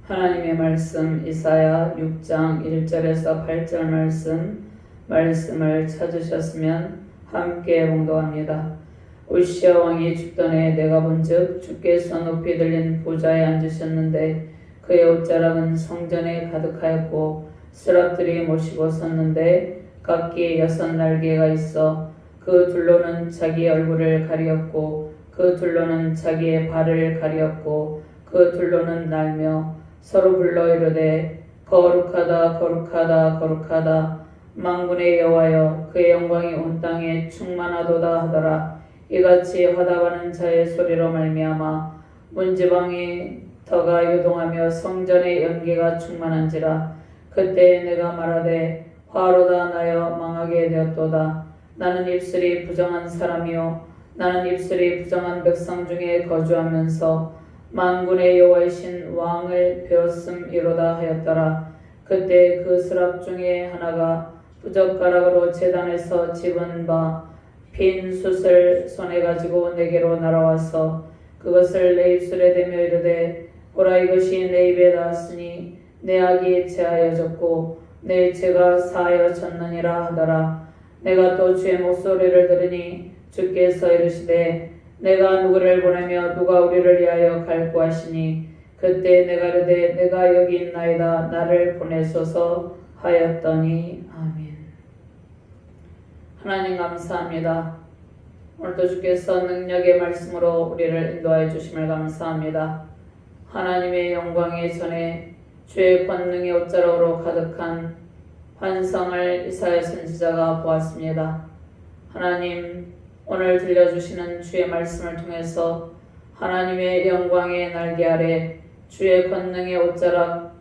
하나님의 말씀 이사야 6장 1절에서 8절 말씀을 찾으셨으면 함께 봉독합니다. 우시아 왕이 죽던 해에 내가 본즉 주께서 높이 들린 보좌에 앉으셨는데 그의 옷자락은 성전에 가득하였고 스랍들이 모시고 섰는데 각기 6날개가 있어 그 둘로는 자기 얼굴을 가리었고 그 둘로는 자기의 발을 가리었고 그 둘로는 날며 서로 불러 이르되 거룩하다 거룩하다 거룩하다 만군의 여호와여 그의 영광이 온 땅에 충만하도다 하더라. 이같이 화답하는 자의 소리로 말미암아 문지방이 터가 요동하며 성전의 연기가 충만한지라. 그때 내가 말하되 화로다 나여 망하게 되었도다. 나는 입술이 부정한 사람이요 나는 입술이 부정한 백성 중에 거주하면서 만군의 여호와이신 왕을 배웠음이로다 하였더라. 그때 그 스랍 중에 하나가 부젓가락으로 제단에서 집은 바 빈 숯을 손에 가지고 내게로 날아와서 그것을 내 입술에 대며 이르되 보라 이것이 내 입에 닿았으니 내 악이 제하여졌고 내 죄가 사하여졌느니라 하더라. 내가 또 주의 목소리를 들으니 주께서 이르시되 내가 누구를 보내며 누가 우리를 위하여 갈구 하시니 그때 내가 이르되 내가 여기 있나이다 나를 보내소서 하였더니 아멘. 하나님 감사합니다. 오늘도 주께서 능력의 말씀으로 우리를 인도하여 주심을 감사합니다. 하나님의 영광의 전에 주의 권능의 옷자락으로 가득한 환상을 이사야 선지자가 보았습니다. 하나님 오늘 들려주시는 주의 말씀을 통해서 하나님의 영광의 날개 아래 주의 권능의 옷자락으로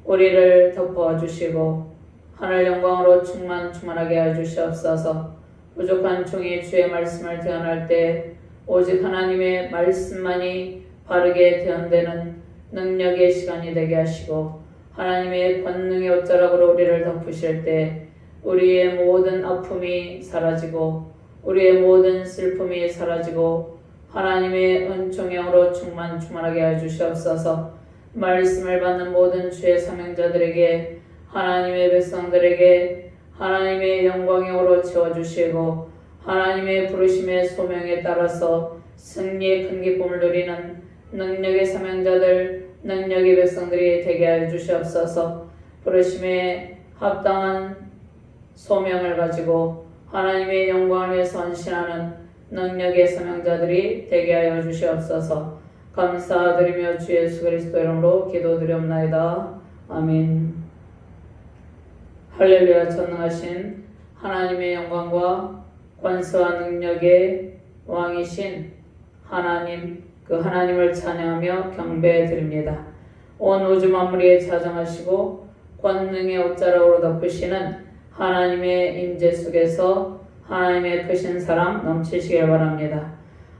우리를 덮어주시고 하늘 영광으로 충만하게 하여 주시옵소서. 부족한 종이 주의 말씀을 대언할 때 오직 하나님의 말씀만이 바르게 대언되는 능력의 시간이 되게 하시고 하나님의 권능의 옷자락으로 우리를 덮으실 때 우리의 모든 아픔이 사라지고 우리의 모든 슬픔이 사라지고 하나님의 은총의 영으로 충만하게 하여 주시옵소서. 말씀을 받는 모든 주의 사명자들에게 하나님의 백성들에게 하나님의 영광의 영으로 채워주시고 하나님의 부르심의 소명에 따라서 승리의 큰 기쁨을 누리는 능력의 사명자들 능력의 백성들이 되게 하여 주시옵소서. 부르심에 합당한 소명을 가지고 하나님의 영광을 위해서 헌신하는 능력의 사명자들이 되게 하여 주시옵소서. 감사드리며 주 예수 그리스도 이름으로 기도드리옵나이다. 아멘. 할렐루야. 전능하신 하나님의 영광과 권세와 능력의 왕이신 하나님, 그 하나님을 찬양하며 경배드립니다. 온 우주 만물에 자정하시고 권능의 옷자락으로 덮으시는 하나님의 임재 속에서 하나님의 크신 사랑 넘치시길 바랍니다.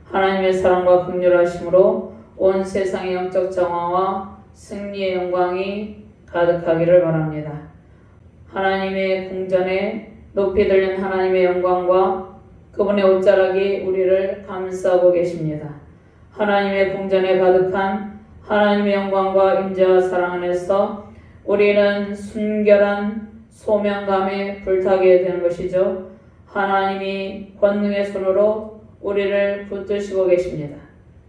하나님의 사랑과 긍휼하심으로 온 세상의 영적 정화와 승리의 영광이 가득하기를 바랍니다. 하나님의 궁전에 높이 들린 하나님의 영광과 그분의 옷자락이 우리를 감싸고 계십니다. 하나님의 궁전에 가득한 하나님의 영광과 임재와 사랑 안에서 우리는 순결한 소명감에 불타게 되는 것이죠. 하나님이 권능의 손으로 우리를 붙드시고 계십니다.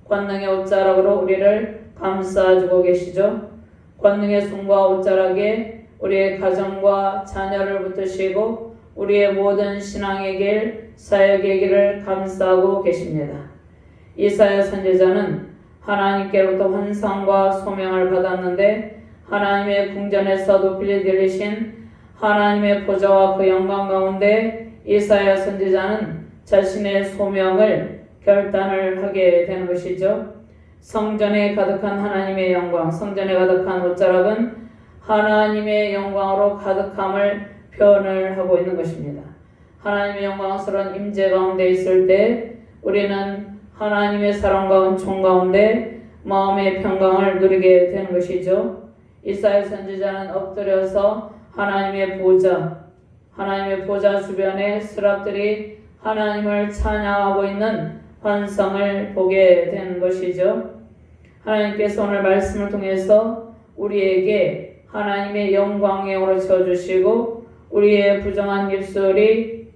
권능의 옷자락으로 우리를 감싸주고 계시죠. 권능의 손과 옷자락에 우리의 가정과 자녀를 붙드시고 우리의 모든 신앙의 길, 사역의 길을 감싸고 계십니다. 이사야 선지자는 하나님께로부터 환상과 소명을 받았는데 하나님의 궁전에서 높이 들리신 하나님의 보좌와 그 영광 가운데 이사야 선지자는 자신의 소명을 결단을 하게 되는 것이죠. 성전에 가득한 하나님의 영광, 성전에 가득한 옷자락은 하나님의 영광으로 가득함을 표현을 하고 있는 것입니다. 하나님의 영광스러운 임재 가운데 있을 때 우리는 하나님의 사랑과 은총 가운데 마음의 평강을 누리게 되는 것이죠. 이사야 선지자는 엎드려서 하나님의 보좌 주변에 스랍들이 하나님을 찬양하고 있는 환상을 보게 된 것이죠. 하나님께서 오늘 말씀을 통해서 우리에게 하나님의 영광의 영으로 채워주시고 우리의 부정한 입술이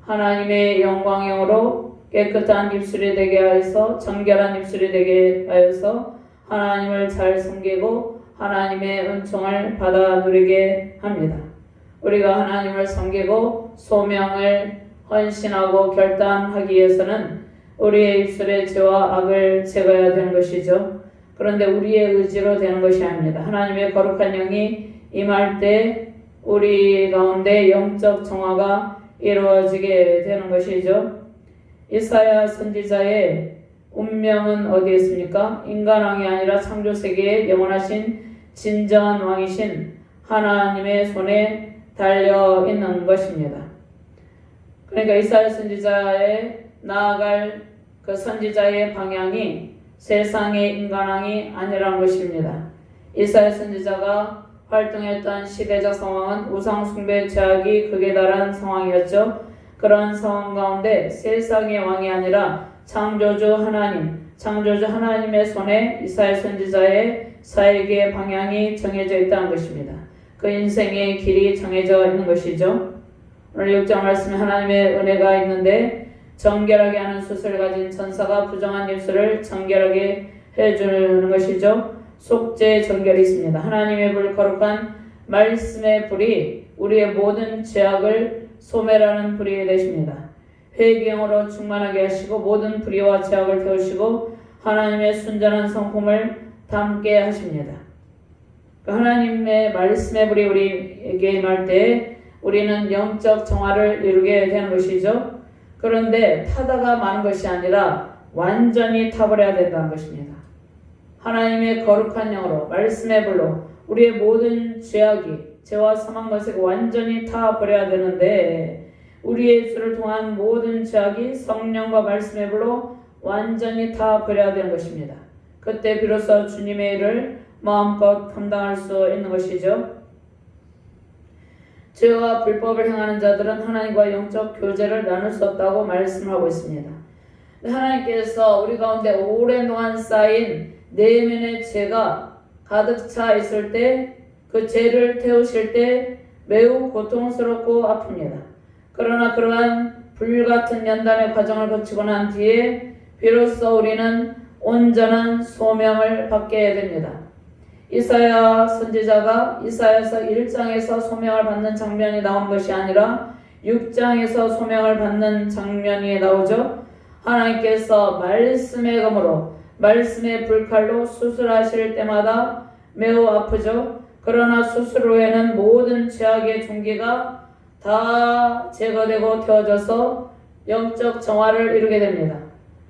하나님의 영광의 영으로 깨끗한 입술이 되게 하여서 정결한 입술이 되게 하여서 하나님을 잘 섬기고 하나님의 은총을 받아 누리게 합니다. 우리가 하나님을 섬기고 소명을 헌신하고 결단하기 위해서는 우리의 입술의 죄와 악을 제거해야 되는 것이죠. 그런데 우리의 의지로 되는 것이 아닙니다. 하나님의 거룩한 영이 임할 때 우리 가운데 영적 정화가 이루어지게 되는 것이죠. 이사야 선지자의 운명은 어디에 있습니까? 인간왕이 아니라 창조세계의 영원하신 진정한 왕이신 하나님의 손에 달려 있는 것입니다. 그러니까 이사야 선지자의 나아갈 그 선지자의 방향이 세상의 인간왕이 아니라는 것입니다. 이사야 선지자가 활동했던 시대적 상황은 우상숭배 죄악이 극에 달한 상황이었죠. 그러한 상황 가운데 세상의 왕이 아니라 창조주 하나님의 손에 이사야 선지자의 사역의 방향이 정해져 있다는 것입니다. 그 인생의 길이 정해져 있는 것이죠. 오늘 6장 말씀에 하나님의 은혜가 있는데 정결하게 하는 숫을 가진 천사가 부정한 입술을 정결하게 해주는 것이죠. 속죄 정결이 있습니다. 하나님의 불 거룩한 말씀의 불이 우리의 모든 죄악을 소멸하는 불이 되십니다. 회개형으로 충만하게 하시고 모든 불의와 죄악을 태우시고 하나님의 순전한 성품을 담게 하십니다. 하나님의 말씀의 불이 우리에게 임할 때 우리는 영적 정화를 이루게 되는 것이죠. 그런데 타다가 마는 것이 아니라 완전히 타버려야 된다는 것입니다. 하나님의 거룩한 영으로 말씀의 불로 우리의 모든 죄와 사망 것을 완전히 타버려야 되는데 우리의 입술을 통한 모든 죄악이 성령과 말씀의 불로 완전히 타버려야 되는 것입니다. 그때 비로소 주님의 일을 마음껏 감당할 수 있는 것이죠. 죄와 불법을 행하는 자들은 하나님과 영적 교제를 나눌 수 없다고 말씀하고 있습니다. 하나님께서 우리 가운데 오랜 동안 쌓인 내면의 죄가 가득 차 있을 때 그 죄를 태우실 때 매우 고통스럽고 아픕니다. 그러나 그러한 불같은 연단의 과정을 거치고 난 뒤에 비로소 우리는 온전한 소명을 받게 됩니다. 이사야 선지자가 이사야서 1장에서 소명을 받는 장면이 나온 것이 아니라 6장에서 소명을 받는 장면이 나오죠. 하나님께서 말씀의 검으로 말씀의 불칼로 수술하실 때마다 매우 아프죠. 그러나 수술 후에는 모든 죄악의 종기가 다 제거되고 태워져서 영적 정화를 이루게 됩니다.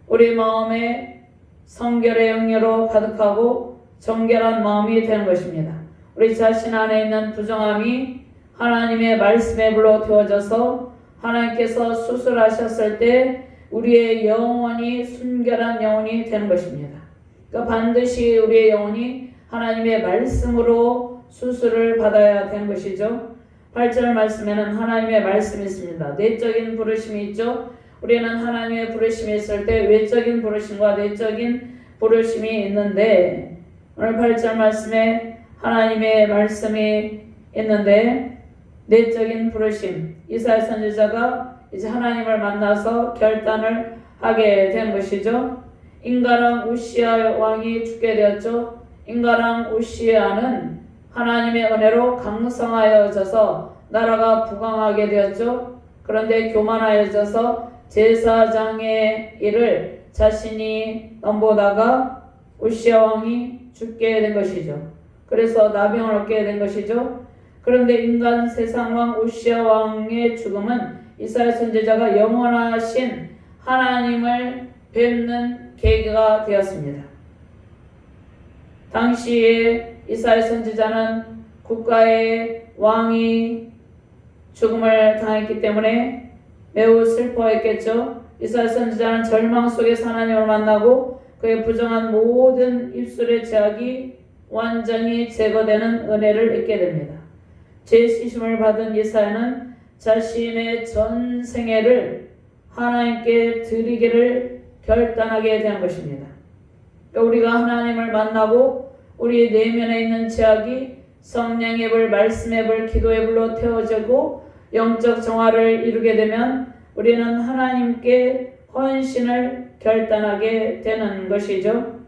우리 마음에 성결의 영으로 가득하고 정결한 마음이 되는 것입니다. 우리 자신 안에 있는 부정함이 하나님의 말씀의 불로 태워져서 하나님께서 수술하셨을 때 우리의 영혼이 순결한 영혼이 되는 것입니다. 그러니까 반드시 우리의 영혼이 하나님의 말씀으로 수술을 받아야 되는 것이죠. 8절 말씀에는 하나님의 말씀이 있습니다. 내적인 부르심이 있죠. 우리는 하나님의 부르심이 있을 때 외적인 부르심과 내적인 부르심이 있는데 오늘 8절 말씀에 하나님의 말씀이 있는데 내적인 부르심, 이사야 선지자가 이제 하나님을 만나서 결단을 하게 된 것이죠. 인간왕 우시아 왕이 죽게 되었죠. 인간왕 우시아는 하나님의 은혜로 강성하여져서 나라가 부강하게 되었죠. 그런데 교만하여져서 제사장의 일을 자신이 넘보다가 우시아 왕이 죽게 된 것이죠. 그래서 나병을 얻게 된 것이죠. 그런데 인간 세상왕 우시아 왕의 죽음은 이사야 선지자가 영원하신 하나님을 뵙는 계기가 되었습니다. 당시에 이사야 선지자는 국가의 왕이 죽음을 당했기 때문에 매우 슬퍼했겠죠. 이사야 선지자는 절망 속에서 하나님을 만나고 그의 부정한 모든 입술의 죄악이 완전히 제거되는 은혜를 얻게 됩니다. 죄 씻음을 받은 이사야는 자신의 전 생애를 하나님께 드리기를 결단하게 된 것입니다. 우리가 하나님을 만나고 우리 내면에 있는 죄악이 성령의 불, 말씀의 불, 기도의 불로 태워지고 영적 정화를 이루게 되면 우리는 하나님께 헌신을 결단하게 되는 것이죠.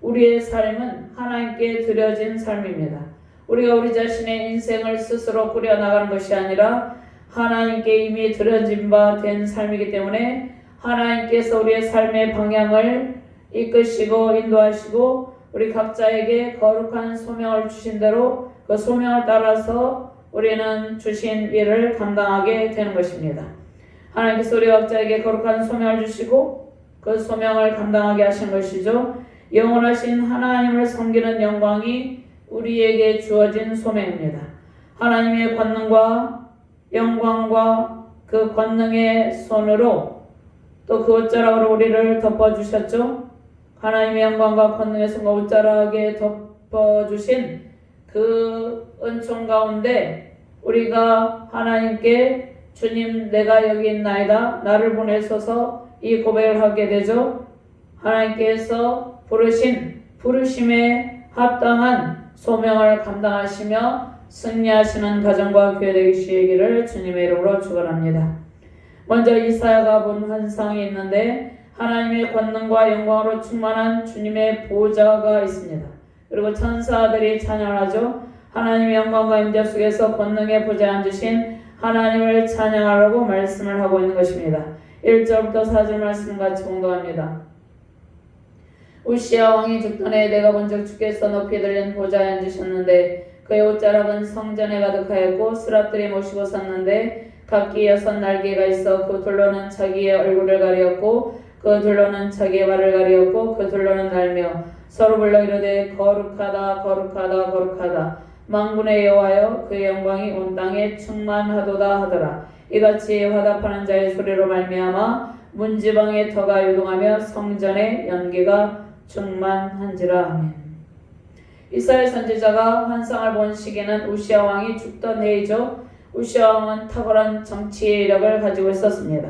우리의 삶은 하나님께 드려진 삶입니다. 우리가 우리 자신의 인생을 스스로 꾸려나가는 것이 아니라 하나님께 이미 드려진 바 된 삶이기 때문에 하나님께서 우리의 삶의 방향을 이끄시고 인도하시고 우리 각자에게 거룩한 소명을 주신 대로 그 소명을 따라서 우리는 주신 일을 감당하게 되는 것입니다. 하나님께서 우리 각자에게 거룩한 소명을 주시고 그 소명을 감당하게 하신 것이죠. 영원하신 하나님을 섬기는 영광이 우리에게 주어진 소명입니다. 하나님의 권능과 영광과 그 권능의 손으로 또 그 옷자락으로 우리를 덮어주셨죠. 하나님의 영광과 권능의 손과 옷자락에 덮어주신 그 은총 가운데 우리가 하나님께 주님 내가 여기 있나이다 나를 보내소서 이 고백을 하게 되죠. 하나님께서 부르심에 합당한 소명을 감당하시며 승리하시는 가정과 교회 되시기를 주님의 이름으로 축원합니다. 먼저 이사야가 본 환상이 있는데 하나님의 권능과 영광으로 충만한 주님의 보좌가 있습니다. 그리고 천사들이 찬양하죠. 하나님의 영광과 임재 속에서 권능의 보좌에 앉으신 하나님을 찬양하라고 말씀을 하고 있는 것입니다. 1절부터 4절 말씀 같이 공독합니다. 우시야 왕이 죽던 해에 내가 본즉 주께서 높이 들린 보좌에 앉으셨는데 그의 옷자락은 성전에 가득하였고 스랍들이 모시고 섰는데 각기 6 날개가 있어 그 둘로는 자기의 얼굴을 가리었고 그 둘로는 자기의 발을 가리었고 그 둘로는 날며 서로 불러 이르되 거룩하다 거룩하다 거룩하다 만군의 여호와여 그의 영광이 온 땅에 충만하도다 하더라. 이같이 화답하는 자의 소리로 말미암아 문지방의 터가 요동하며 성전의 연기가 충만한지라. 아멘. 이사야 선지자가 환상을 본 시기는 우시야 왕이 죽던 해이죠. 우시야 왕은 탁월한 정치력을 가지고 있었습니다.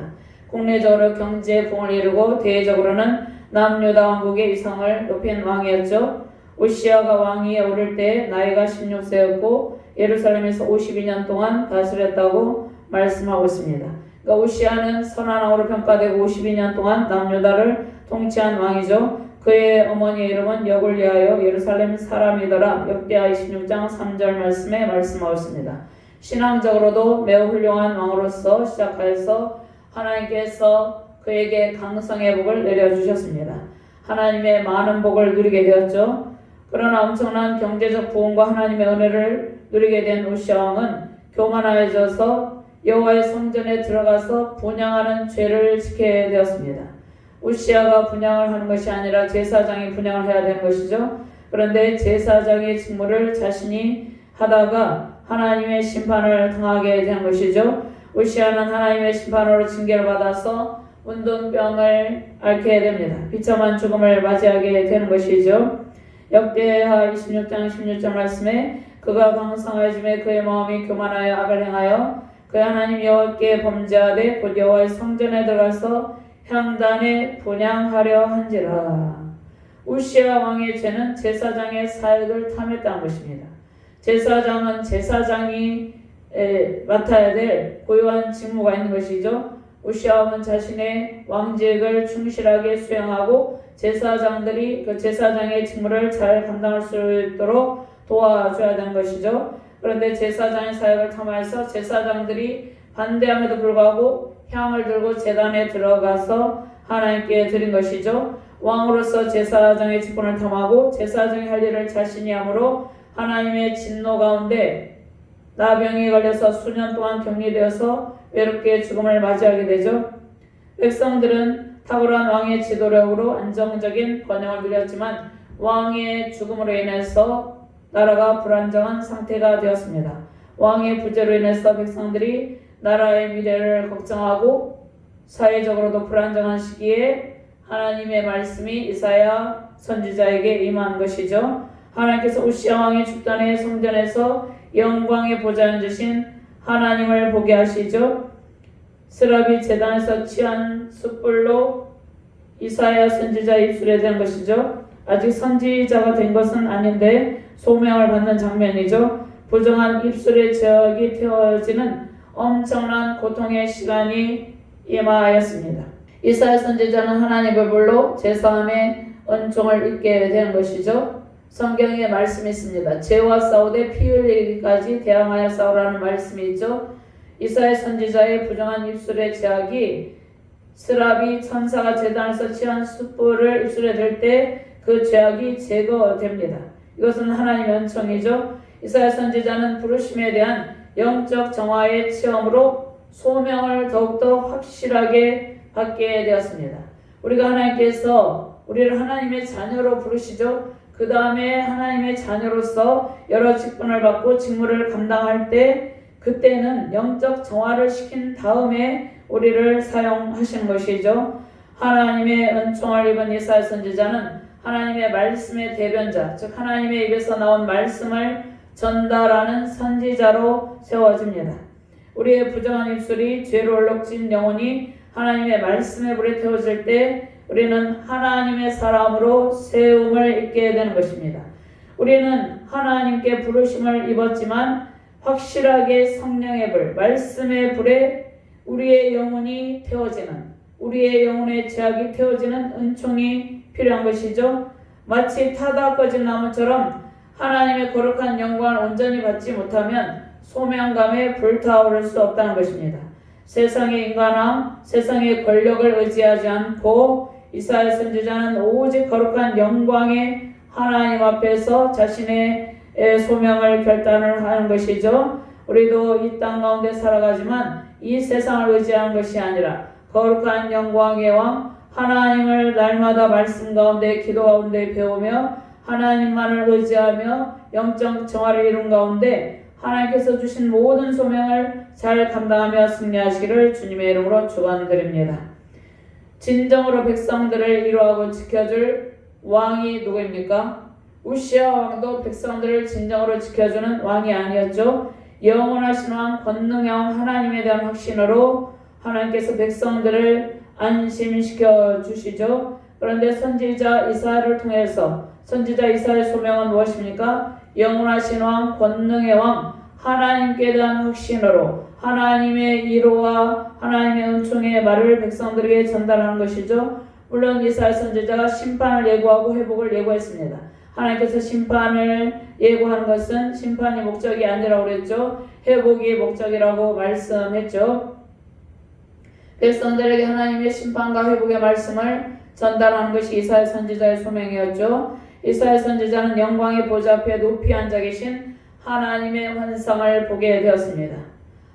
국내적으로 경제 부흥을 이루고 대외적으로는 남유다 왕국의 위상을 높인 왕이었죠. 우시야가 왕위에 오를 때 나이가 16세였고 예루살렘에서 52년 동안 다스렸다고 말씀하고 있습니다. 그러니까 우시야는 선한 왕으로 평가되고 52년 동안 남유다를 통치한 왕이죠. 그의 어머니의 이름은 여굴리하여 예루살렘 사람이더라. 역대하 26장 3절 말씀에 말씀하고 있습니다. 신앙적으로도 매우 훌륭한 왕으로서 시작하여서 하나님께서 그에게 강성의 복을 내려주셨습니다. 하나님의 많은 복을 누리게 되었죠. 그러나 엄청난 경제적 부흥과 하나님의 은혜를 누리게 된 우시야 왕은 교만하여져서 여호와의 성전에 들어가서 분향하는 죄를 지게 되었습니다. 우시야가 분향을 하는 것이 아니라 제사장이 분향을 해야 되는 것이죠. 그런데 제사장의 직무를 자신이 하다가 하나님의 심판을 당하게 된 것이죠. 우시야는 하나님의 심판으로 징계를 받아서 운동병을 앓게 됩니다. 비참한 죽음을 맞이하게 되는 것이죠. 역대하 26장 16절 말씀에 그가 강성하여짐에 그의 마음이 교만하여 악을 행하여 그의 하나님 여호와께 범죄하되 곧 여호와의 성전에 들어가서 향단에 분향하려 한지라. 우시야 왕의 죄는 제사장의 사역을 탐했다는 것입니다. 제사장은 제사장이 맡아야 될 고유한 직무가 있는 것이죠. 우시야 왕은 자신의 왕직을 충실하게 수행하고 제사장들이 그 제사장의 직무를 잘 감당할 수 있도록 도와줘야 되는 것이죠. 그런데 제사장의 사역을 탐하여서 제사장들이 반대함에도 불구하고 향을 들고 제단에 들어가서 하나님께 드린 것이죠. 왕으로서 제사장의 직분을 탐하고 제사장이 할 일을 자신이 함으로 하나님의 진노 가운데 나병이 걸려서 수년 동안 격리되어서 외롭게 죽음을 맞이하게 되죠. 백성들은 탁월한 왕의 지도력으로 안정적인 번영을 누렸지만 왕의 죽음으로 인해서 나라가 불안정한 상태가 되었습니다. 왕의 부재로 인해서 백성들이 나라의 미래를 걱정하고 사회적으로도 불안정한 시기에 하나님의 말씀이 이사야 선지자에게 임한 것이죠. 하나님께서 우시야 왕이 죽던 해 성전에서 영광의 보좌에 앉으신 하나님을 보게 하시죠. 스랍이 제단에서 취한 숯불로 이사야 선지자 입술에 댄 것이죠. 아직 선지자가 된 것은 아닌데 소명을 받는 장면이죠. 부정한 입술의 죄악이 태워지는 엄청난 고통의 시간이 임하였습니다. 이사야 선지자는 하나님을 불러 제사함의 은총을 입게 되는 것이죠. 성경에 말씀이 있습니다. 죄와 싸우되 피 흘리기까지 대항하여 싸우라는 말씀이 있죠. 이사야 선지자의 부정한 입술의 죄악이 스라비 천사가 제단에서 취한 숯불을 입술에 댈 때 그 죄악이 제거됩니다. 이것은 하나님의 은총이죠. 이사야 선지자는 부르심에 대한 영적 정화의 체험으로 소명을 더욱더 확실하게 받게 되었습니다. 우리가 하나님께서 우리를 하나님의 자녀로 부르시죠. 그 다음에 하나님의 자녀로서 여러 직분을 받고 직무를 감당할 때 그때는 영적 정화를 시킨 다음에 우리를 사용하신 것이죠. 하나님의 은총을 입은 이사야 선지자는 하나님의 말씀의 대변자, 즉 하나님의 입에서 나온 말씀을 전달하는 선지자로 세워집니다. 우리의 부정한 입술이 죄로 얼룩진 영혼이 하나님의 말씀의 불에 태워질 때 우리는 하나님의 사람으로 세움을 입게 되는 것입니다. 우리는 하나님께 부르심을 입었지만 확실하게 성령의 불, 말씀의 불에 우리의 영혼이 태워지는, 우리의 영혼의 죄악이 태워지는 은총이 필요한 것이죠. 마치 타다 꺼진 나무처럼 하나님의 거룩한 영광을 온전히 받지 못하면 소명감에 불타오를 수 없다는 것입니다. 세상의 인간함, 세상의 권력을 의지하지 않고 이사야 선지자는 오직 거룩한 영광의 하나님 앞에서 자신의 소명을 결단을 하는 것이죠. 우리도 이 땅 가운데 살아가지만 이 세상을 의지하는 것이 아니라 거룩한 영광의 왕 하나님을 날마다 말씀 가운데 기도 가운데 배우며 하나님만을 의지하며 영적 정화를 이룬 가운데 하나님께서 주신 모든 소명을 잘 감당하며 승리하시기를 주님의 이름으로 축원드립니다. 진정으로 백성들을 이루하고 지켜줄 왕이 누구입니까? 우시아 왕도 백성들을 진정으로 지켜주는 왕이 아니었죠. 영원하신 왕 권능형 하나님에 대한 확신으로 하나님께서 백성들을 안심시켜 주시죠. 그런데 선지자 이사야를 통해서 선지자 이사야의 소명은 무엇입니까? 영원하신 왕, 권능의 왕, 하나님께 대한 확신으로 하나님의 위로와 하나님의 은총의 말을 백성들에게 전달하는 것이죠. 물론 이사야 선지자가 심판을 예고하고 회복을 예고했습니다. 하나님께서 심판을 예고하는 것은 심판이 목적이 아니라고 그랬죠. 회복이 목적이라고 말씀했죠. 백성들에게 하나님의 심판과 회복의 말씀을 전달하는 것이 이사야 선지자의 소명이었죠. 이사야 선지자는 영광의 보좌 앞에 높이 앉아 계신 하나님의 환상을 보게 되었습니다.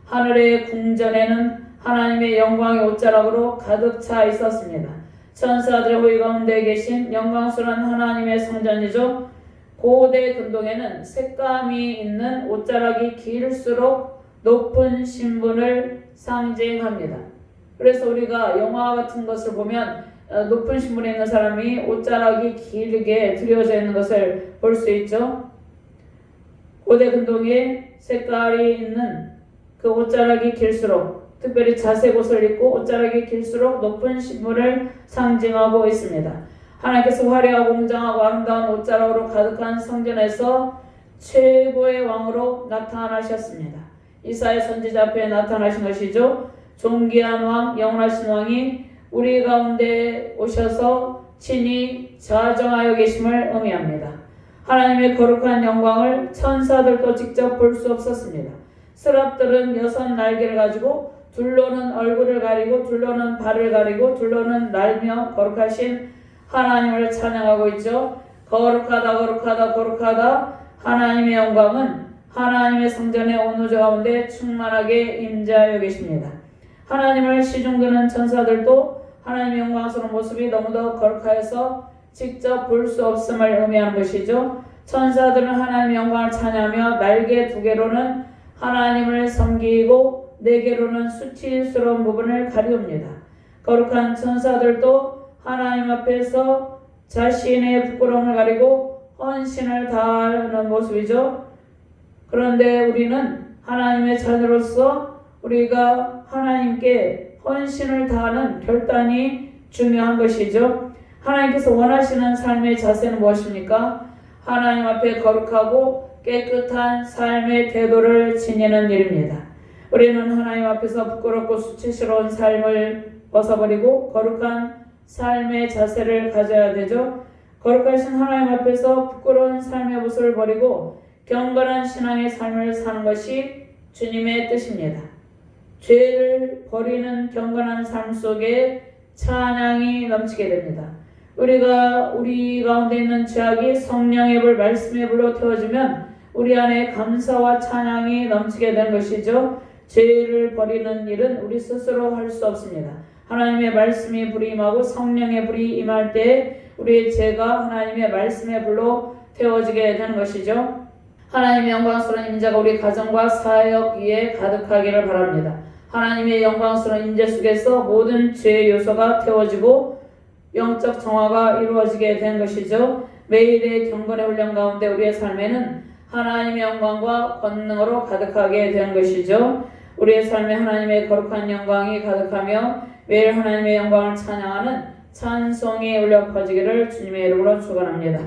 하늘의 궁전에는 하나님의 영광의 옷자락으로 가득 차 있었습니다. 천사들의 호위 가운데 계신 영광스러운 하나님의 성전이죠. 고대 근동에는 색감이 있는 옷자락이 길수록 높은 신분을 상징합니다. 그래서 우리가 영화 같은 것을 보면 높은 신분에 있는 사람이 옷자락이 길게 드려져 있는 것을 볼 수 있죠. 고대 근동에 색깔이 있는 그 옷자락이 길수록, 특별히 자색 옷을 입고 옷자락이 길수록 높은 신분을 상징하고 있습니다. 하나님께서 화려하고 웅장하고 아름다운 옷자락으로 가득한 성전에서 최고의 왕으로 나타나셨습니다. 이사야 선지자 앞에 나타나신 것이죠. 존귀한 왕, 영원하신 왕이 우리 가운데 오셔서 친히 자정하여 계심을 의미합니다. 하나님의 거룩한 영광을 천사들도 직접 볼 수 없었습니다. 스랍들은 6 날개를 가지고 둘로는 얼굴을 가리고 둘로는 발을 가리고 둘로는 날며 거룩하신 하나님을 찬양하고 있죠. 거룩하다 거룩하다 거룩하다. 하나님의 영광은 하나님의 성전의 온누저 가운데 충만하게 임재하여 계십니다. 하나님을 시중드는 천사들도 하나님의 영광스러운 모습이 너무도 거룩하여서 직접 볼 수 없음을 의미하는 것이죠. 천사들은 하나님의 영광을 찬양하며 날개 2개로는 하나님을 섬기고 4개로는 수치스러운 부분을 가리웁니다. 거룩한 천사들도 하나님 앞에서 자신의 부끄러움을 가리고 헌신을 다하는 모습이죠. 그런데 우리는 하나님의 자녀로서 우리가 하나님께 헌신을 다하는 결단이 중요한 것이죠. 하나님께서 원하시는 삶의 자세는 무엇입니까? 하나님 앞에 거룩하고 깨끗한 삶의 태도를 지니는 일입니다. 우리는 하나님 앞에서 부끄럽고 수치스러운 삶을 벗어버리고 거룩한 삶의 자세를 가져야 되죠. 거룩하신 하나님 앞에서 부끄러운 삶의 모습을 버리고 경건한 신앙의 삶을 사는 것이 주님의 뜻입니다. 죄를 버리는 경건한 삶 속에 찬양이 넘치게 됩니다. 우리가 우리 가운데 있는 죄악이 성령의 불, 말씀의 불로 태워지면 우리 안에 감사와 찬양이 넘치게 되는 것이죠. 죄를 버리는 일은 우리 스스로 할 수 없습니다. 하나님의 말씀이 불이 임하고 성령의 불이 임할 때 우리의 죄가 하나님의 말씀의 불로 태워지게 되는 것이죠. 하나님의 영광스러운 임재가 우리 가정과 사역 위에 가득하기를 바랍니다. 하나님의 영광스러운 임재 속에서 모든 죄의 요소가 태워지고 영적 정화가 이루어지게 된 것이죠. 매일의 경건의 훈련 가운데 우리의 삶에는 하나님의 영광과 권능으로 가득하게 된 것이죠. 우리의 삶에 하나님의 거룩한 영광이 가득하며 매일 하나님의 영광을 찬양하는 찬송이 울려 퍼지기를 주님의 이름으로 축원합니다.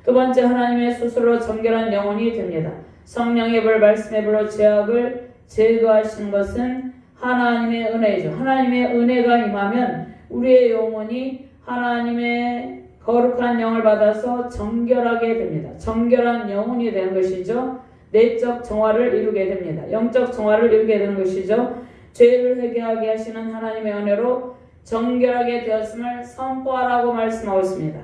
두 번째, 하나님의 수술로 정결한 영혼이 됩니다. 성령의 불, 말씀의 불로 죄악을 제거하시는 것은 하나님의 은혜이죠. 하나님의 은혜가 임하면 우리의 영혼이 하나님의 거룩한 영을 받아서 정결하게 됩니다. 정결한 영혼이 되는 것이죠. 내적 정화를 이루게 됩니다. 영적 정화를 이루게 되는 것이죠. 죄를 회개하게 하시는 하나님의 은혜로 정결하게 되었음을 선포하라고 말씀하고 있습니다.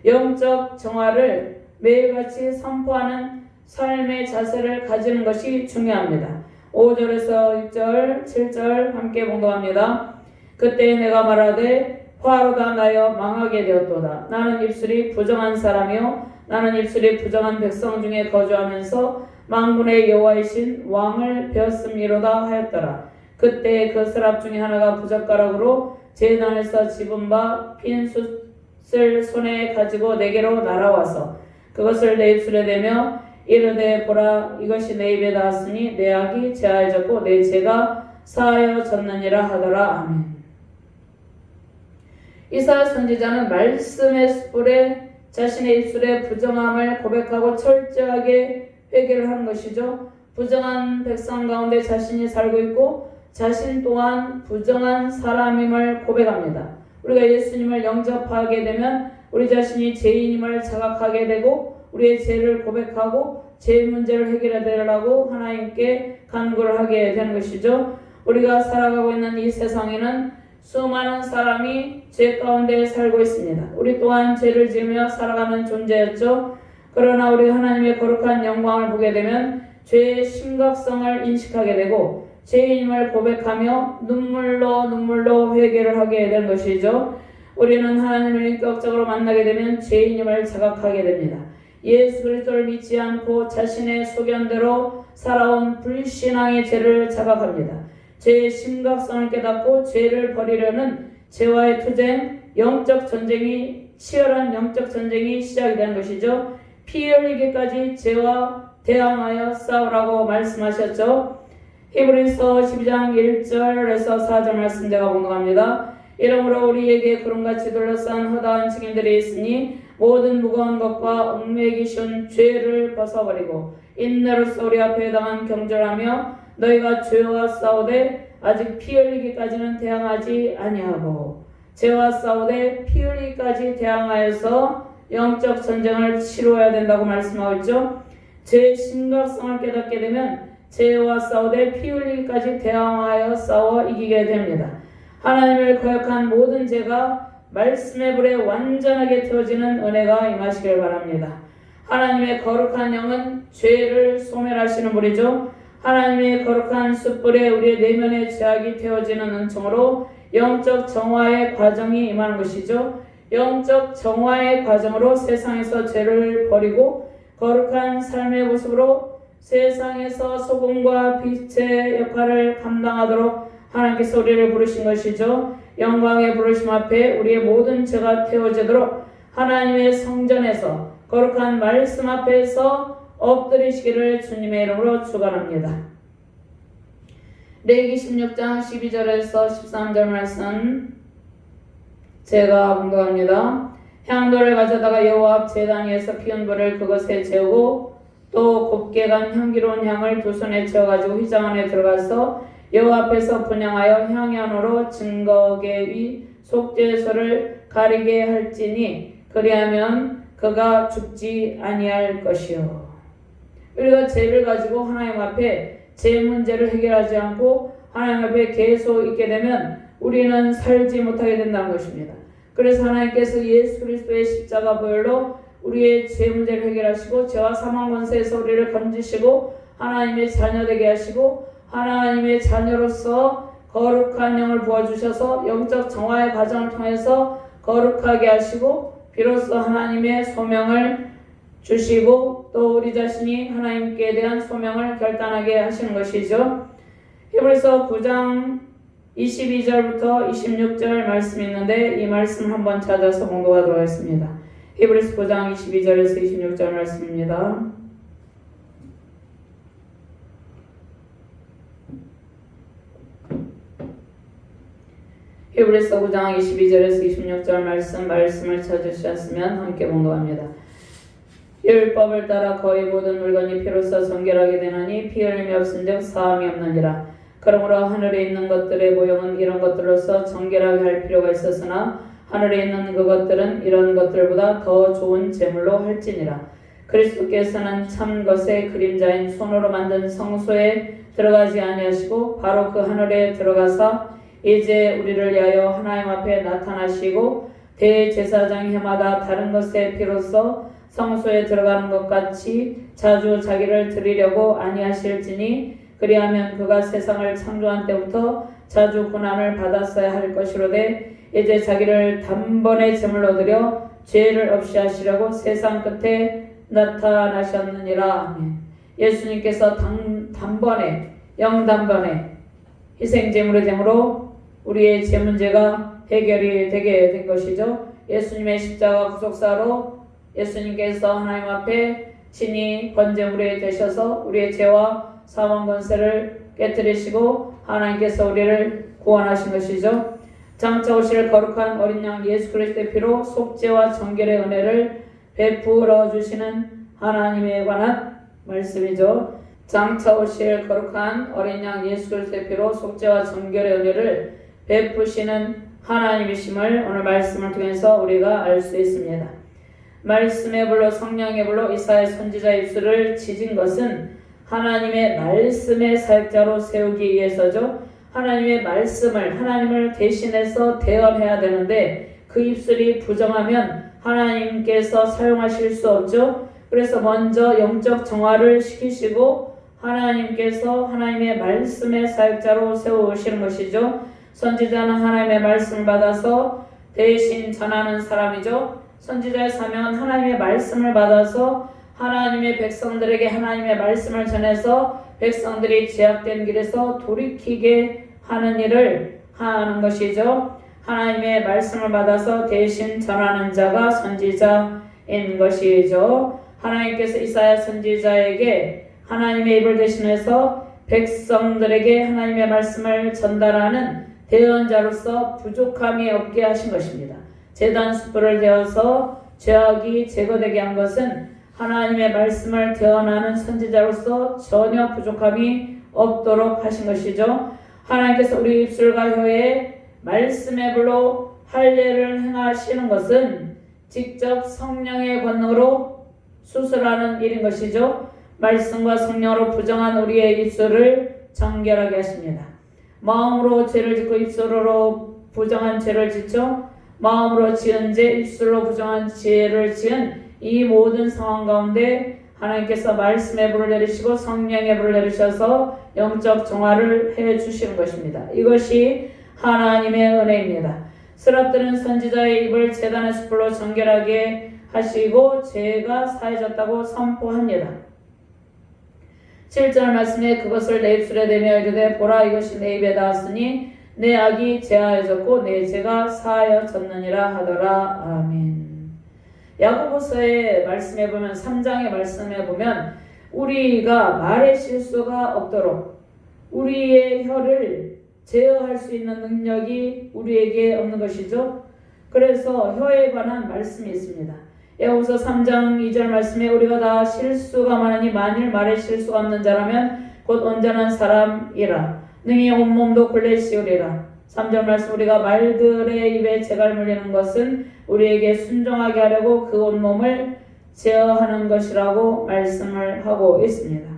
영적 정화를 매일같이 선포하는 삶의 자세를 가지는 것이 중요합니다. 5절에서 6절, 7절 함께 봉독합니다. 그때 내가 말하되 화로다 나여 망하게 되었도다. 나는 입술이 부정한 사람이요 나는 입술이 부정한 백성 중에 거주하면서 만군의 여호와이신 왕을 배웠음이로다 하였더라. 그때 그 서랍 중에 하나가 부젓가락으로 제단에서 집은 바 핀 숯을 손에 가지고 내게로 날아와서 그것을 내 입술에 대며 이르되 보라 이것이 내 입에 닿았으니 내 악이 제하여졌고 내 죄가 사하여졌느니라 하더라. 아멘. 이사야 선지자는 말씀의 숯불에 자신의 입술의 부정함을 고백하고 철저하게 회개를 하는 것이죠. 부정한 백성 가운데 자신이 살고 있고 자신 또한 부정한 사람임을 고백합니다. 우리가 예수님을 영접하게 되면 우리 자신이 죄인임을 자각하게 되고 우리의 죄를 고백하고 죄 문제를 해결해 달라고 하나님께 간구를 하게 되는 것이죠. 우리가 살아가고 있는 이 세상에는 수많은 사람이 죄 가운데 살고 있습니다. 우리 또한 죄를 지으며 살아가는 존재였죠. 그러나 우리가 하나님의 거룩한 영광을 보게 되면 죄의 심각성을 인식하게 되고 죄인임을 고백하며 눈물로 회개를 하게 된 것이죠. 우리는 하나님을 인격적으로 만나게 되면 죄인임을 자각하게 됩니다. 예수 그리스도를 믿지 않고 자신의 소견대로 살아온 불신앙의 죄를 자각합니다. 죄의 심각성을 깨닫고 죄를 버리려는 죄와의 투쟁, 치열한 영적 전쟁이 시작이 되는 것이죠. 피 흘리기까지 죄와 대항하여 싸우라고 말씀하셨죠. 히브리서 12장 1절에서 4절 말씀 제가 봉독합니다. 이러므로 우리에게 구름같이 둘러싼 허다한 책임들이 있으니 모든 무거운 것과 얽매이기 쉬운 죄를 벗어버리고 인내로써 우리 앞에 당한 경절하며 너희가 죄와 싸우되 아직 피 흘리기까지는 대항하지 아니하고 죄와 싸우되 피 흘리기까지 대항하여서 영적 전쟁을 치루어야 된다고 말씀하고 있죠. 죄의 심각성을 깨닫게 되면 죄와 싸우되 피 흘리기까지 대항하여 싸워 이기게 됩니다. 하나님을 거역한 모든 죄가 말씀의 불에 완전하게 태워지는 은혜가 임하시길 바랍니다. 하나님의 거룩한 영은 죄를 소멸하시는 불이죠. 하나님의 거룩한 숯불에 우리의 내면의 죄악이 태워지는 은총으로 영적 정화의 과정이 임하는 것이죠. 영적 정화의 과정으로 세상에서 죄를 버리고 거룩한 삶의 모습으로 세상에서 소금과 빛의 역할을 감당하도록 하나님께서 우리를 부르신 것이죠. 영광의 부르심 앞에 우리의 모든 죄가 태워지도록 하나님의 성전에서 거룩한 말씀 앞에서 엎드리시기를 주님의 이름으로 축원합니다. 레위기 16장 12절에서 13절 말씀 제가 봉독합니다. 향도를 가져다가 여호와 앞 제단 위에서 피운 불을 그것에 재우고 또 곱게 간 향기로운 향을 두 손에 채워가지고 휘장 안에 들어가서 여호와 앞에서 분향하여 향연으로 증거계 위 속죄소를 가리게 할지니 그리하면 그가 죽지 아니할 것이요. 우리가 죄를 가지고 하나님 앞에 죄 문제를 해결하지 않고 하나님 앞에 계속 있게 되면 우리는 살지 못하게 된다는 것입니다. 그래서 하나님께서 예수 그리스도의 십자가 보혈로 우리의 죄 문제를 해결하시고 죄와 사망 권세에서 우리를 건지시고 하나님의 자녀 되게 하시고 하나님의 자녀로서 거룩한 영을 부어주셔서 영적 정화의 과정을 통해서 거룩하게 하시고 비로소 하나님의 소명을 주시고 또 우리 자신이 하나님께 대한 소명을 결단하게 하시는 것이죠. 히브리서 9장 22절부터 26절 말씀이 있는데 이 말씀 한번 찾아서 공독하도록 하겠습니다. 히브리서 9장 22절에서 26절 말씀입니다. 히브리서 9장 22절에서 26절 말씀을 찾으셨으면 함께 공독합니다. 율법을 따라 거의 모든 물건이 피로써 정결하게 되나니 피 흘림이 없은즉 사함이 없느니라. 그러므로 하늘에 있는 것들의 모형은 이런 것들로서 정결하게 할 필요가 있었으나 하늘에 있는 그것들은 이런 것들보다 더 좋은 제물로 할지니라. 그리스도께서는 참 것의 그림자인 손으로 만든 성소에 들어가지 아니하시고 바로 그 하늘에 들어가사 이제 우리를 위하여 하나님 앞에 나타나시고 대제사장 해마다 다른 것의 피로써 성소에 들어가는 것 같이 자주 자기를 드리려고 아니하실지니 그리하면 그가 세상을 창조한 때부터 자주 고난을 받았어야 할 것이로되 이제 자기를 단번에 제물로 드려 죄를 없이 하시려고 세상 끝에 나타나셨느니라. 아멘. 예수님께서 단번에 영단번에 희생제물이 됨으로 우리의 죄 문제가 해결이 되게 된 것이죠. 예수님의 십자가 구속사로 예수님께서 하나님 앞에 친히 번제물이 되셔서 우리의 죄와 사망 권세를 깨뜨리시고 하나님께서 우리를 구원하신 것이죠. 장차 오실 거룩한 어린 양 예수 그리스도의 피로 속죄와 정결의 은혜를 베풀어 주시는 하나님에 관한 말씀이죠. 장차 오실 거룩한 어린 양 예수 그리스도의 피로 속죄와 정결의 은혜를 베푸시는 하나님이심을 오늘 말씀을 통해서 우리가 알 수 있습니다. 말씀의 불로 성령의 불로 이사야 선지자의 입술을 지진 것은 하나님의 말씀의 사역자로 세우기 위해서죠. 하나님의 말씀을 하나님을 대신해서 대언해야 되는데 그 입술이 부정하면 하나님께서 사용하실 수 없죠. 그래서 먼저 영적 정화를 시키시고 하나님께서 하나님의 말씀의 사역자로 세우시는 것이죠. 선지자는 하나님의 말씀을 받아서 대신 전하는 사람이죠. 선지자의 사명은 하나님의 말씀을 받아서 하나님의 백성들에게 하나님의 말씀을 전해서 백성들이 제약된 길에서 돌이키게 하는 일을 하는 것이죠. 하나님의 말씀을 받아서 대신 전하는 자가 선지자인 것이죠. 하나님께서 이사야 선지자에게 하나님의 입을 대신해서 백성들에게 하나님의 말씀을 전달하는 대언자로서 부족함이 없게 하신 것입니다. 제단 숯불을 되어서 죄악이 제거되게 한 것은 하나님의 말씀을 대언하는 선지자로서 전혀 부족함이 없도록 하신 것이죠. 하나님께서 우리 입술과 혀에 말씀의 불로 할례를 행하시는 것은 직접 성령의 권능으로 수술하는 일인 것이죠. 말씀과 성령으로 부정한 우리의 입술을 정결하게 하십니다. 마음으로 죄를 짓고 입술로 부정한 죄를 짓죠. 마음으로 지은 죄, 입술로 부정한 죄를 지은 이 모든 상황 가운데 하나님께서 말씀의 불을 내리시고 성령의 불을 내리셔서 영적 정화를 해주시는 것입니다. 이것이 하나님의 은혜입니다. 스랍들은 선지자의 입을 제단의 숯불로 정결하게 하시고 죄가 사해졌다고 선포합니다. 7절 말씀에 그것을 내 입술에 대며 이르되 보라 이것이 내 입에 닿았으니 내 악이 제하여졌고 내 죄가 사하여졌느니라 하더라. 아멘. 야고보서의 말씀에 보면 3장의 말씀에 보면 우리가 말의 실수가 없도록 우리의 혀를 제어할 수 있는 능력이 우리에게 없는 것이죠. 그래서 혀에 관한 말씀이 있습니다. 야고보서 3장 2절 말씀에 우리가 다 실수가 많으니 만일 말에 실수가 없는 자라면 곧 온전한 사람이라. 능히 온몸도 굴레 씌우리라. 3절 말씀 우리가 말들의 입에 재갈 물리는 것은 우리에게 순종하게 하려고 그 온몸을 제어하는 것이라고 말씀을 하고 있습니다.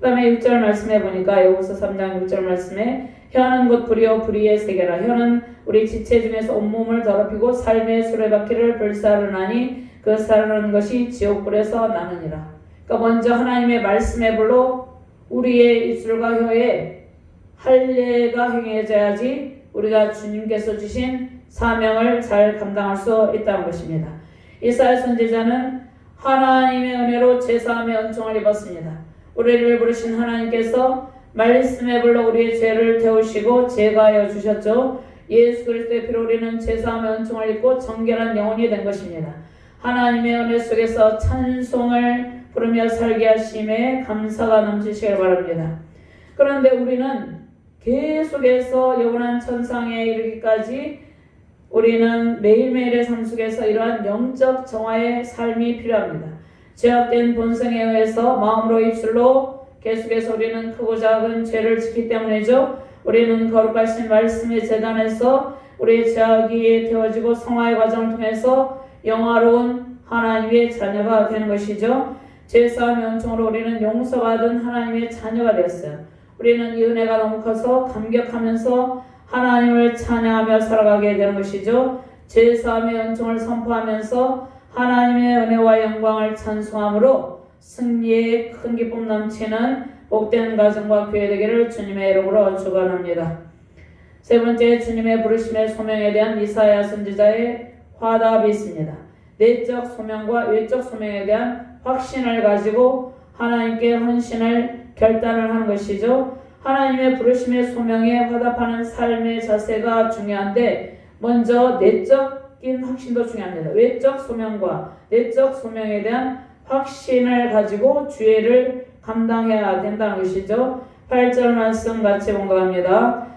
그 다음에 6절 말씀해 보니까 야고보서 3장 6절 말씀에 혀는 곧 불이요 불의의 세계라. 혀는 우리 지체 중에서 온몸을 더럽히고 삶의 수레바퀴를 불사르나니 그 사르는 것이 지옥불에서 나느니라. 그러니까 먼저 하나님의 말씀의 불로 우리의 입술과 혀에 할례가 행해져야지 우리가 주님께서 주신 사명을 잘 감당할 수 있다는 것입니다. 이사야 선지자는 하나님의 은혜로 제사함의 은총을 입었습니다. 우리를 부르신 하나님께서 말씀의 불로 우리의 죄를 태우시고 제거하여 주셨죠. 예수 그리스도의 피로 우리는 제사함의 은총을 입고 정결한 영혼이 된 것입니다. 하나님의 은혜 속에서 찬송을 부르며 살게 하심에 감사가 넘치시길 바랍니다. 그런데 우리는 계속해서 영원한 천상에 이르기까지 우리는 매일매일의 삶 속에서 이러한 영적 정화의 삶이 필요합니다. 죄악된 본성에 의해서 마음으로 입술로 계속해서 우리는 크고 작은 죄를 짓기 때문이죠. 우리는 거룩하신 말씀의 제단에서 우리의 죄악이 태워지고 성화의 과정을 통해서 영화로운 하나님의 자녀가 되는 것이죠. 제사함의 은총으로 우리는 용서받은 하나님의 자녀가 되었어요. 우리는 이 은혜가 너무 커서 감격하면서 하나님을 찬양하며 살아가게 되는 것이죠. 제사함의 은총을 선포하면서 하나님의 은혜와 영광을 찬송함으로 승리의 큰 기쁨 넘치는 복된 가정과 교회 되기를 주님의 이름으로 축원합니다. 세 번째, 주님의 부르심의 소명에 대한 이사야 선지자의 화답이 있습니다. 내적 소명과 외적 소명에 대한 확신을 가지고 하나님께 헌신을 결단을 하는 것이죠. 하나님의 부르심의 소명에 화답하는 삶의 자세가 중요한데 먼저 내적인 확신도 중요합니다. 외적 소명과 내적 소명에 대한 확신을 가지고 주의를 감당해야 된다는 것이죠. 8절 말씀 같이 봉독합니다.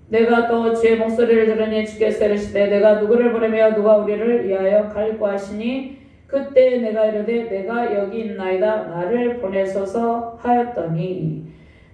내가 또 주의 목소리를 들으니 주께서 이르시되 내가 누구를 보내며 누가 우리를 위하여 갈고 하시니 그때 내가 이르되 내가 여기 있나이다 나를 보내소서 하였더니.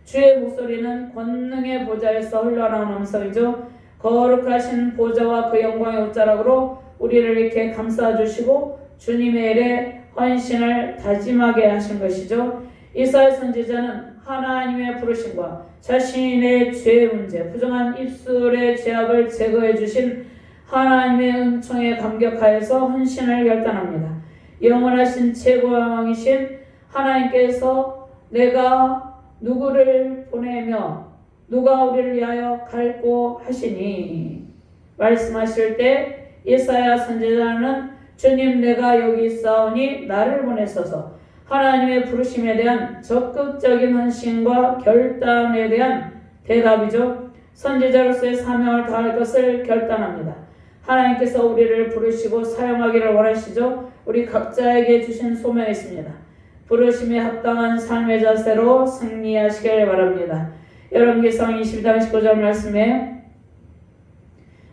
주의 목소리는 권능의 보좌에서 흘러나오는 음성이죠. 거룩하신 보좌와 그 영광의 옷자락으로 우리를 이렇게 감싸주시고 주님의 일에 헌신을 다짐하게 하신 것이죠. 이사야 선지자는 하나님의 부르심과 자신의 죄의 문제, 부정한 입술의 죄악을 제거해 주신 하나님의 은총에 감격하여서 헌신을 결단합니다. 영원하신 최고의 왕이신 하나님께서 내가 누구를 보내며 누가 우리를 위하여 갈고 하시니 말씀하실 때 이사야 선지자는 주님 내가 여기 있사오니 나를 보내소서. 하나님의 부르심에 대한 적극적인 헌신과 결단에 대한 대답이죠. 선지자로서의 사명을 다할 것을 결단합니다. 하나님께서 우리를 부르시고 사용하기를 원하시죠. 우리 각자에게 주신 소명이 있습니다. 부르심에 합당한 삶의 자세로 승리하시길 바랍니다. 열왕기상 22장 19절 말씀에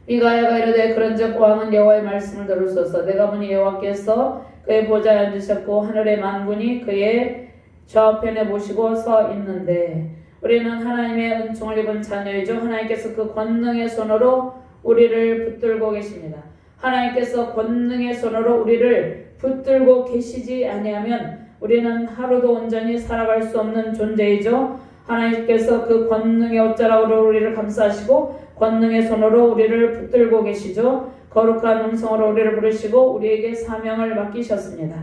미가야가 이르되 그런즉 왕은 여호와의 말씀을 들으소서. 내가 보니 여호와께서 그의 보좌에 앉으셨고 하늘의 만군이 그의 좌편에 모시고 서 있는데 우리는 하나님의 은총을 입은 자녀이죠. 하나님께서 그 권능의 손으로 우리를 붙들고 계십니다. 하나님께서 권능의 손으로 우리를 붙들고 계시지 아니하면 우리는 하루도 온전히 살아갈 수 없는 존재이죠. 하나님께서 그 권능의 옷자락으로 우리를 감싸시고 권능의 손으로 우리를 붙들고 계시죠. 거룩한 음성으로 우리를 부르시고 우리에게 사명을 맡기셨습니다.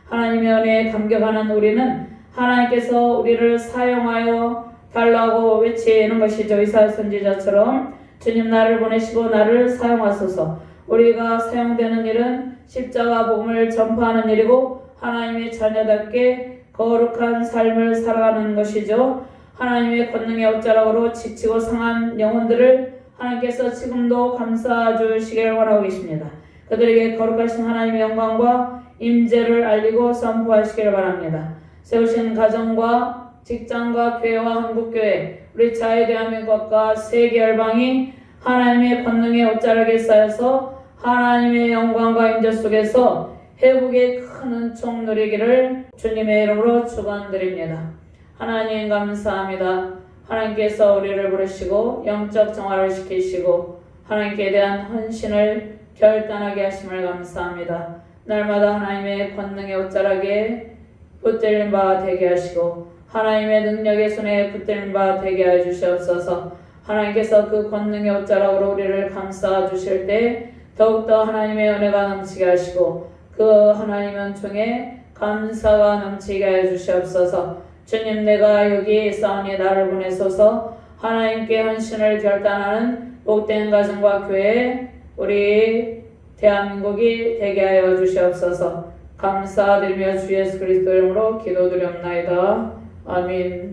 하나님의 은혜에 감격하는 우리는 하나님께서 우리를 사용하여 달라고 외치는 것이죠. 이사야 선지자처럼 주님 나를 보내시고 나를 사용하소서. 우리가 사용되는 일은 십자가 복음을 전파하는 일이고 하나님의 자녀답게 거룩한 삶을 살아가는 것이죠. 하나님의 권능의 옷자락으로 지치고 상한 영혼들을 하나님께서 지금도 감싸주시길 원하고 계십니다. 그들에게 거룩하신 하나님의 영광과 임재를 알리고 선포하시길 바랍니다. 세우신 가정과 직장과 교회와 한국교회, 우리 자유대한민국과 세계 열방이 하나님의 권능의 옷자락에 쌓여서 하나님의 영광과 임재 속에서 회복의 큰 은총 누리기를 주님의 이름으로 축원드립니다. 하나님 감사합니다. 하나님께서 우리를 부르시고 영적 정화를 시키시고 하나님께 대한 헌신을 결단하게 하심을 감사합니다. 날마다 하나님의 권능의 옷자락에 붙들린 바 되게 하시고 하나님의 능력의 손에 붙들린 바 되게 해 주시옵소서. 하나님께서 그 권능의 옷자락으로 우리를 감싸 주실 때 더욱더 하나님의 은혜가 넘치게 하시고 그 하나님의 은총에 감사가 넘치게 해 주시옵소서. 주님, 내가 여기 있사오니 나를 보내소서. 하나님께 헌신을 결단하는 복된 가정과 교회 우리 대한민국이 되게 하여 주시옵소서. 감사드리며 주 예수 그리스도 이름으로 기도드리옵나이다. 아멘.